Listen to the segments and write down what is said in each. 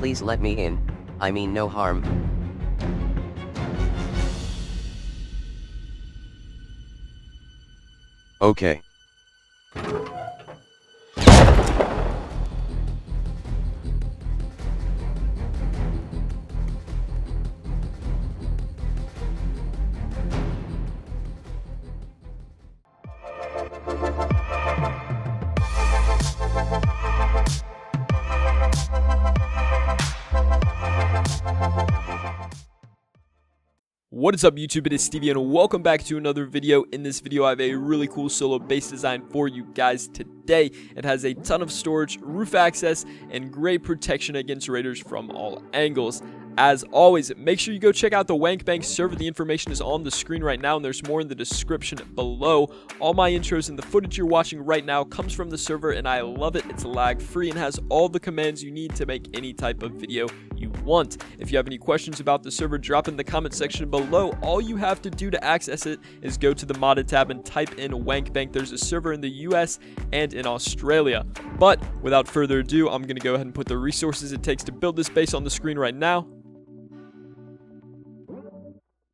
Please let me in, I mean no harm. Okay. What is up YouTube, it is Stevie and welcome back to another video. In this video I have a really cool solo base design for you guys today. It has a ton of storage, roof access, and great protection against raiders from all angles. As always, make sure you go check out the Wankbank server. The information is on the screen right now and there's more in the description below. All my intros and the footage you're watching right now comes from the server and I love it. It's lag free and has all the commands you need to make any type of video you want. If you have any questions about the server, drop in the comment section below. All you have to do to access it is go to the modded tab and type in Wankbank. There's a server in the US and in Australia. But without further ado, I'm going to go ahead and put the resources it takes to build this base on the screen right now.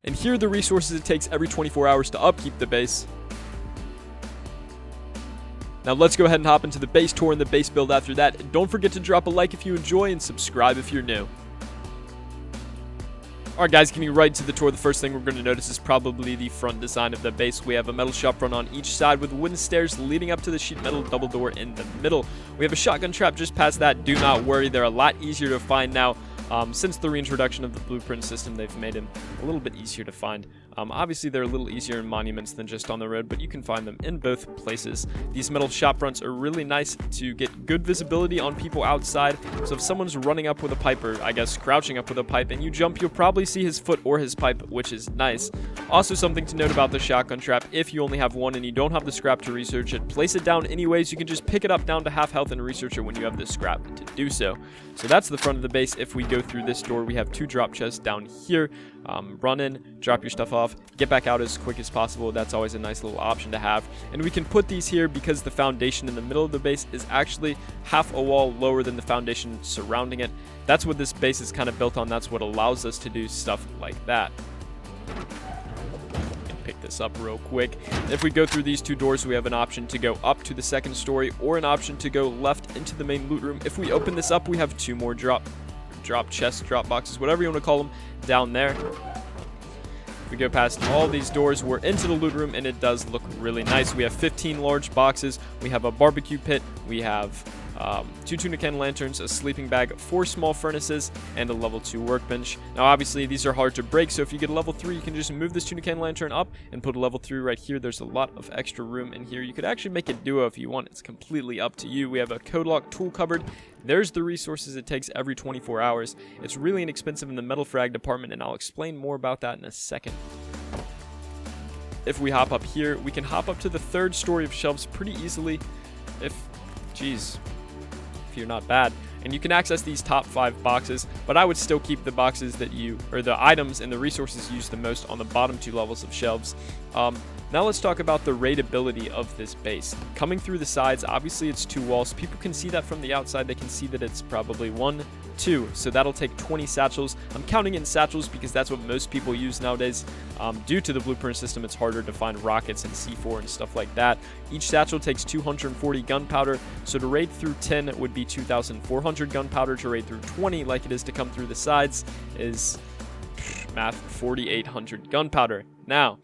And here are the resources it takes every 24 hours to upkeep the base. Now let's go ahead and hop into the base tour and the base build after that. And don't forget to drop a like if you enjoy and subscribe if you're new. Alright guys, getting right into the tour, the first thing we're going to notice is probably the front design of the base. We have a metal shop front on each side with wooden stairs leading up to the sheet metal double door in the middle. We have a shotgun trap just past that. Do not worry, they're a lot easier to find now. Since the reintroduction of the blueprint system, they've made them a little bit easier to find. Obviously, they're a little easier in monuments than just on the road, but you can find them in both places. These metal shop fronts are really nice to get good visibility on people outside. So if someone's running up with a pipe, or I guess crouching up with a pipe, and you jump, you'll probably see his foot or his pipe, which is nice. Also, something to note about the shotgun trap, if you only have one and you don't have the scrap to research it, place it down anyways. You can just pick it up down to half health and research it when you have the scrap to do so. So that's the front of the base. If we go through this door, we have two drop chests down here. Run in, drop your stuff off, get back out as quick as possible. That's always a nice little option to have. And we can put these here because the foundation in the middle of the base is actually half a wall lower than the foundation surrounding it. That's what this base is kind of built on. That's what allows us to do stuff like that. Pick this up real quick. If we go through these two doors, we have an option to go up to the second story or an option to go left into the main loot room. If we open this up, we have two more drop chests, drop boxes, whatever you want to call them, down there. If we go past all these doors, we're into the loot room and it does look really nice. We have 15 large boxes, we have a barbecue pit, we have two tuna can lanterns, a sleeping bag, 4 small furnaces, and a level 2 workbench. Now obviously these are hard to break, so if you get a level 3, you can just move this tuna can lantern up and put a level 3 right here. There's a lot of extra room in here. You could actually make a duo if you want. It's completely up to you. We have a code lock tool cupboard. There's the resources it takes every 24 hours. It's really inexpensive in the metal frag department, and I'll explain more about that in a second. If we hop up here, we can hop up to the third story of shelves pretty easily if you're not bad. And you can access these top 5 boxes, but I would still keep the boxes that the items and the resources used the most on the bottom 2 levels of shelves. Now let's talk about the raidability of this base. Coming through the sides, obviously it's 2 walls. People can see that from the outside. They can see that it's probably 1, 2. So that'll take 20 satchels. I'm counting in satchels because that's what most people use nowadays. Due to the blueprint system, it's harder to find rockets and C4 and stuff like that. Each satchel takes 240 gunpowder. So to raid through 10 would be 2,400 gunpowder. To raid through 20, like it is to come through the sides, is math 4,800 gunpowder. Now,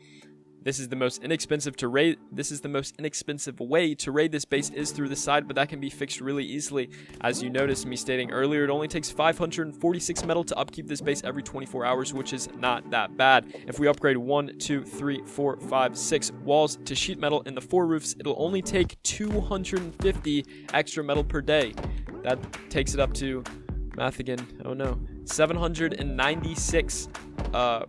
this is the most inexpensive to raid. This is the most inexpensive way to raid this base is through the side, but that can be fixed really easily. As you noticed me stating earlier, it only takes 546 metal to upkeep this base every 24 hours, which is not that bad. If we upgrade 1, 2, 3, 4, 5, 6 walls to sheet metal in the 4 roofs, it'll only take 250 extra metal per day. That takes it up to, math again, oh no, 796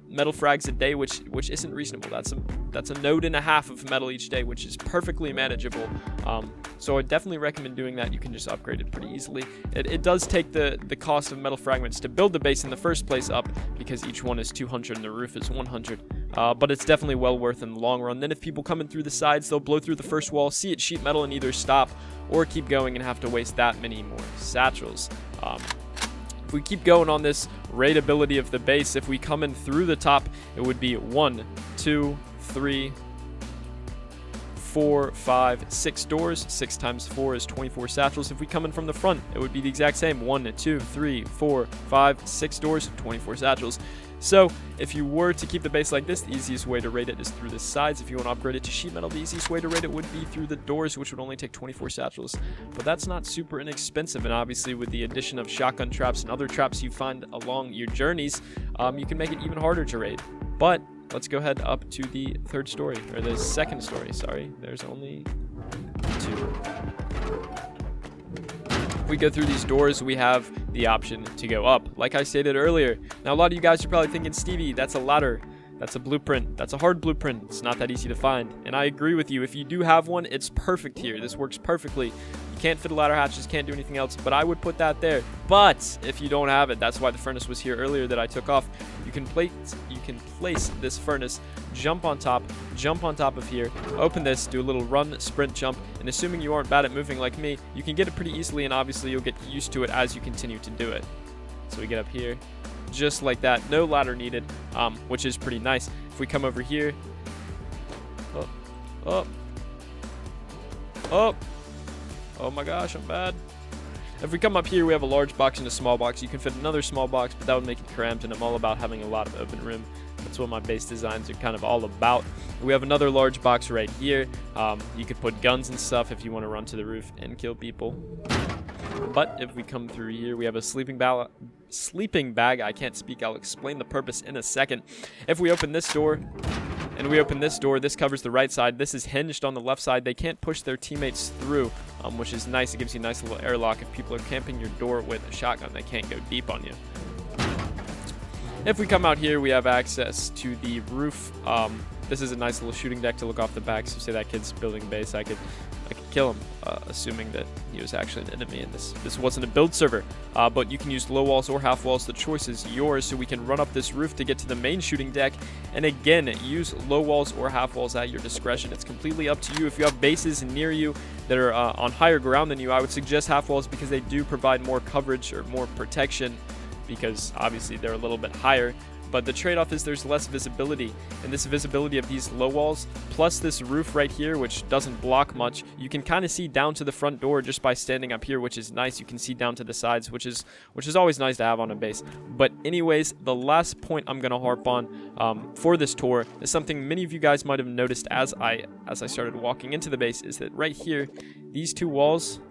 metal frags a day, which isn't reasonable. That's a node and a half of metal each day, which is perfectly manageable. So I definitely recommend doing that. You can just upgrade it pretty easily. It does take the cost of metal fragments to build the base in the first place up, because each one is 200 and the roof is 100. But it's definitely well worth in the long run. Then if people come in through the sides, they'll blow through the first wall, see it sheet metal, and either stop or keep going and have to waste that many more satchels. If we keep going on this raidability of the base, if we come in through the top, it would be 1, 2, 3, 4, 5, 6 doors. 6 times 4 is 24 satchels. If we come in from the front, it would be the exact same. 1, 2, 3, 4, 5, 6 doors, 24 satchels. So if you were to keep the base like this, the easiest way to raid it is through the sides. If you want to upgrade it to sheet metal, the easiest way to raid it would be through the doors, which would only take 24 satchels. But that's not super inexpensive, and obviously with the addition of shotgun traps and other traps you find along your journeys, you can make it even harder to raid. But let's go ahead up to the third story, or the second story, sorry. There's only 2. If we go through these doors, we have the option to go up, like I stated earlier. Now, a lot of you guys are probably thinking, Stevie, that's a ladder. That's a blueprint. That's a hard blueprint. It's not that easy to find. And I agree with you. If you do have one, it's perfect here. This works perfectly. You can't fit a ladder hatches, can't do anything else, but I would put that there. But if you don't have it, that's why the furnace was here earlier that I took off. You can place this furnace, jump on top of here, open this, do a little run, sprint, jump, and assuming you aren't bad at moving like me, you can get it pretty easily, and obviously you'll get used to it as you continue to do it. So we get up here, just like that, no ladder needed, which is pretty nice. If we come over here, up, oh my gosh, I'm bad. If we come up here, we have a large box and a small box. You can fit another small box, but that would make it cramped, and I'm all about having a lot of open room. That's what my base designs are kind of all about. We have another large box right here. You could put guns and stuff if you want to run to the roof and kill people. But if we come through here, we have a sleeping bag. I can't speak. I'll explain the purpose in a second. If we open this door, and we open this door, this covers the right side. This is hinged on the left side. They can't push their teammates through, which is nice. It gives you a nice little airlock. If people are camping your door with a shotgun, they can't go deep on you. If we come out here, we have access to the roof. This is a nice little shooting deck to look off the back. So say that kid's building a base, I could kill him, assuming that he was actually an enemy, and this wasn't a build server. But you can use low walls or half walls. The choice is yours. So we can run up this roof to get to the main shooting deck, and again, use low walls or half walls at your discretion. It's completely up to you. If you have bases near you that are on higher ground than you, I would suggest half walls because they do provide more coverage or more protection, because obviously they're a little bit higher. But the trade-off is there's less visibility, and this visibility of these low walls plus this roof right here, which doesn't block much, you can kind of see down to the front door just by standing up here, which is nice. You can see down to the sides, which is always nice to have on a base. But anyways, the last point I'm gonna harp on for this tour is something many of you guys might have noticed as I started walking into the base, is that right here, these 2 walls,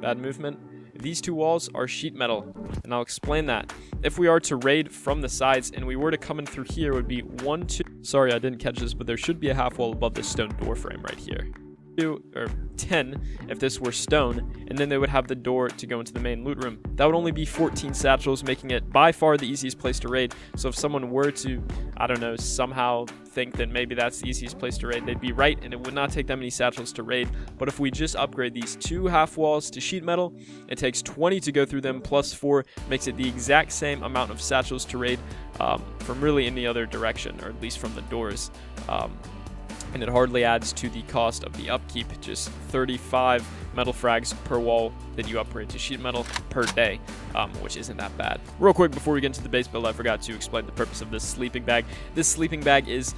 bad movement, these 2 walls are sheet metal, and I'll explain that. If we are to raid from the sides and we were to come in through here, it would be 1, 2. Sorry, I didn't catch this, but there should be a half wall above this stone door frame right here. 2 or 10 if this were stone, and then they would have the door to go into the main loot room. That would only be 14 satchels, making it by far the easiest place to raid. So if someone were to, I don't know, somehow think that maybe that's the easiest place to raid, they'd be right, and it would not take that many satchels to raid. But if we just upgrade these 2 half walls to sheet metal, it takes 20 to go through them, plus 4 makes it the exact same amount of satchels to raid from really any other direction, or at least from the doors. And it hardly adds to the cost of the upkeep, just 35 metal frags per wall that you upgrade to sheet metal per day, which isn't that bad. Real quick, before we get into the base build, I forgot to explain the purpose of this sleeping bag. This sleeping bag is,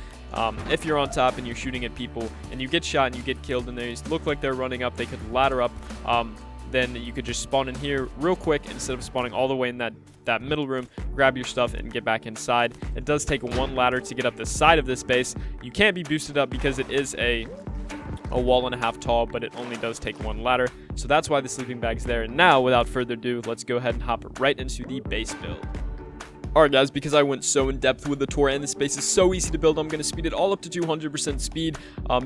if you're on top and you're shooting at people and you get shot and you get killed and they look like they're running up, they could ladder up, then you could just spawn in here real quick instead of spawning all the way in that middle room, grab your stuff and get back inside. It does take 1 ladder to get up the side of this base. You can't be boosted up because it is a wall and a half tall, but it only does take 1 ladder. So that's why the sleeping bag's there. And now, without further ado, let's go ahead and hop right into the base build. Alright guys, because I went so in depth with the tour and this base is so easy to build, I'm going to speed it all up to 200% speed.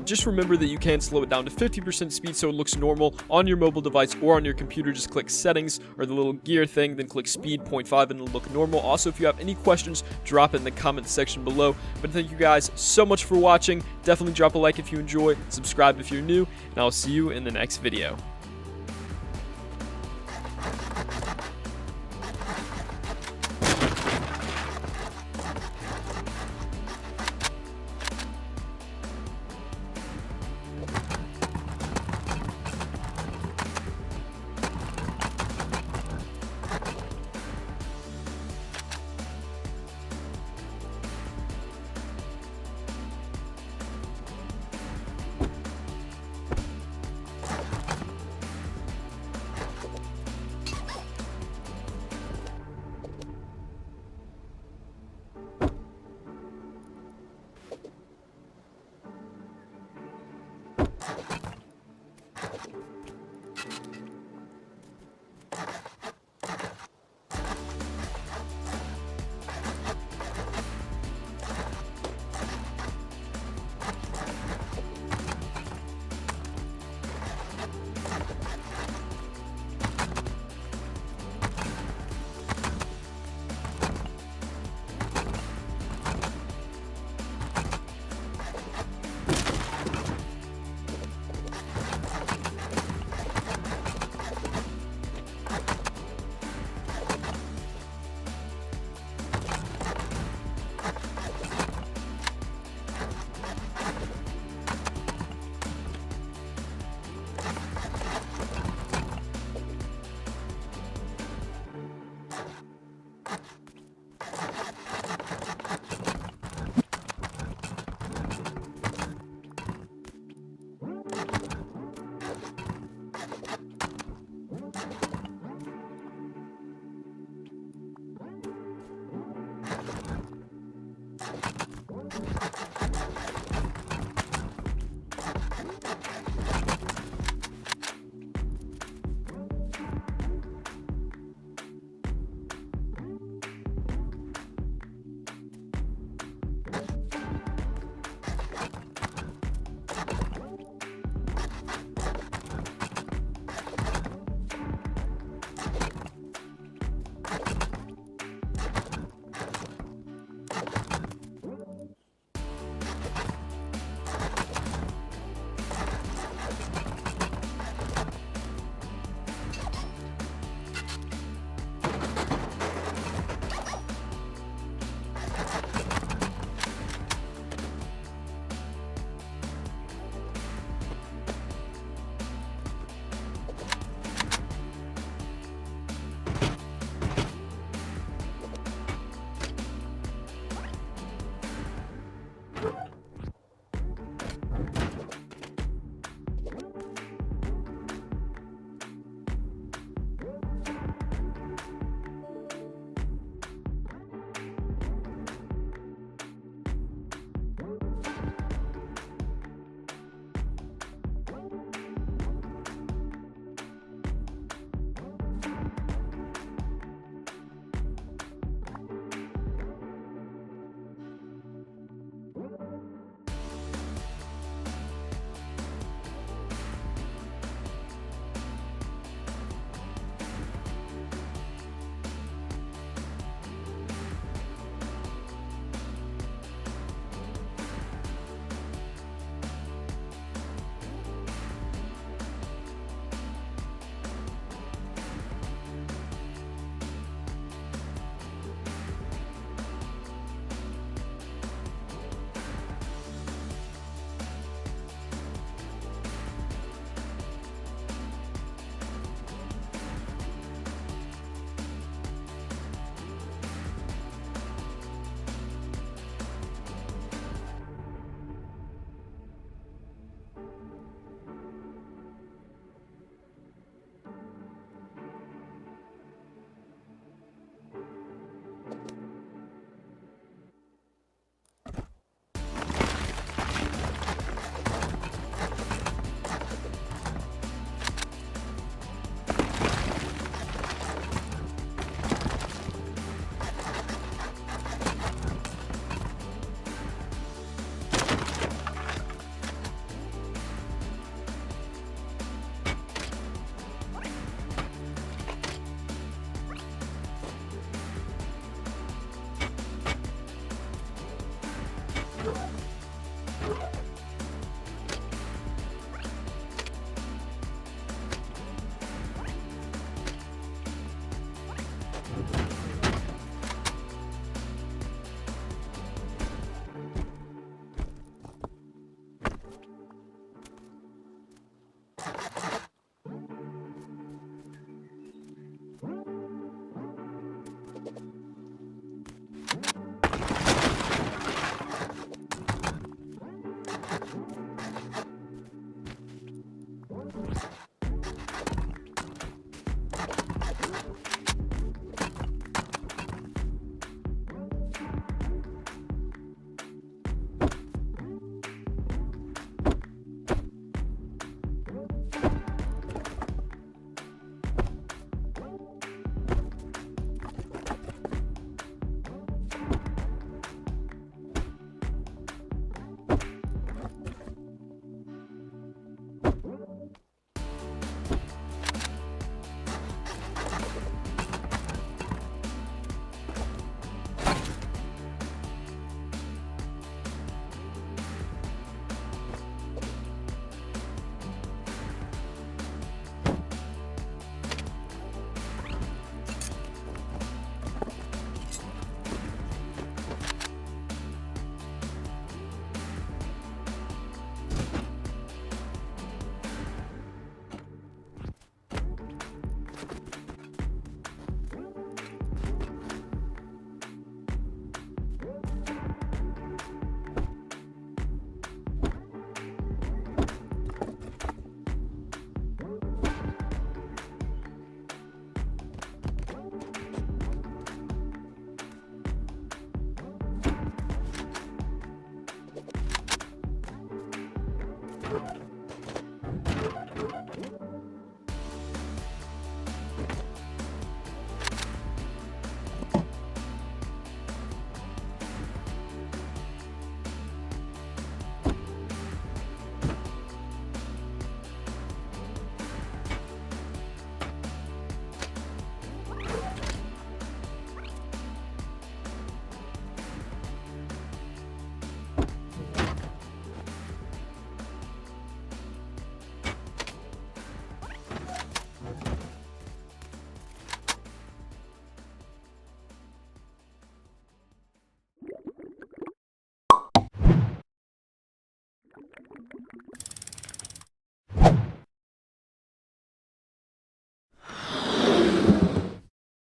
Just remember that you can slow it down to 50% speed so it looks normal on your mobile device or on your computer. Just click settings or the little gear thing, then click speed 0.5 and it'll look normal. Also, if you have any questions, drop it in the comment section below. But thank you guys so much for watching. Definitely drop a like if you enjoy, subscribe if you're new, and I'll see you in the next video.